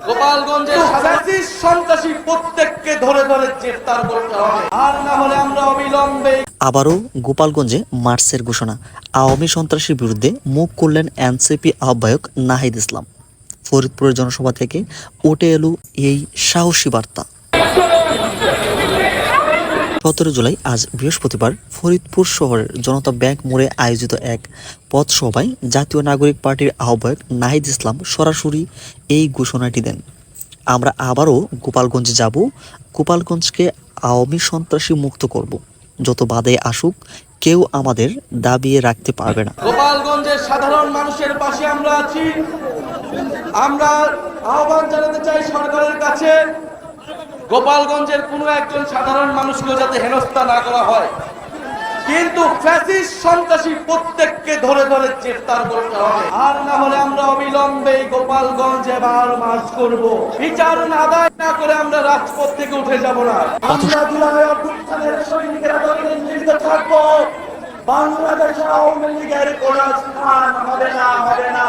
গোপালগঞ্জের ফ্যাসিস্ট সন্ত্রাসী প্রত্যেককে ধরে ধরে গ্রেফতার করতে হবে, আর না হলে আমরা অবিলম্বে। আবারও গোপালগঞ্জে মার্চের ঘোষণা। আওয়ামী সন্ত্রাসীর বিরুদ্ধে মুখ খুললেন এনসিপি আহ্বায়ক নাহিদ ইসলাম। ফরিদপুরের জনসভা থেকে উঠে এলো এই সাহসী বার্তা। 17 জুলাই আজ বৃহস্পতিবার ফরিদপুর শহরের জনতা ব্যাংক মোড়ে আয়োজিত এক পথসভায় জাতীয় নাগরিক পার্টির আহ্বায়ক নাহিদ ইসলাম সরাসরি এই ঘোষণাটি দেন। আমরা আবারও গোপালগঞ্জে যাব, গোপালগঞ্জকে আওয়ামী সন্ত্রাসী মুক্ত করব। যত বাধে আসুক কেউ আমাদের দাবিয়ে রাখতে পারবে না। গোপালগঞ্জের সাধারণ মানুষের পাশে আমরা আছি। আমরা আহ্বান জানাতে চাই সরকারের কাছে, গোপালগঞ্জের কোনো একজন সাধারণ মানুষকে যাতে হেনস্থা না করা হয়, কিন্তু ফ্যাসিস্ট সন্ত্রাসী প্রত্যেককে ধরে ধরে গ্রেফতার করতে হবে, আর না হলে আমরা অবিলম্বে গোপালগঞ্জে এবার মার্চ করব। বিচার আদায় না করে আমরা রাজপথ থেকে উঠে যাব না। আমরা জুলাই অভ্যুত্থানের সৈনিকেরা যতদিন জীবিত থাকবো, বাংলাদেশ আওয়ামী লীগের কোনো স্থান হবে না, হবে না।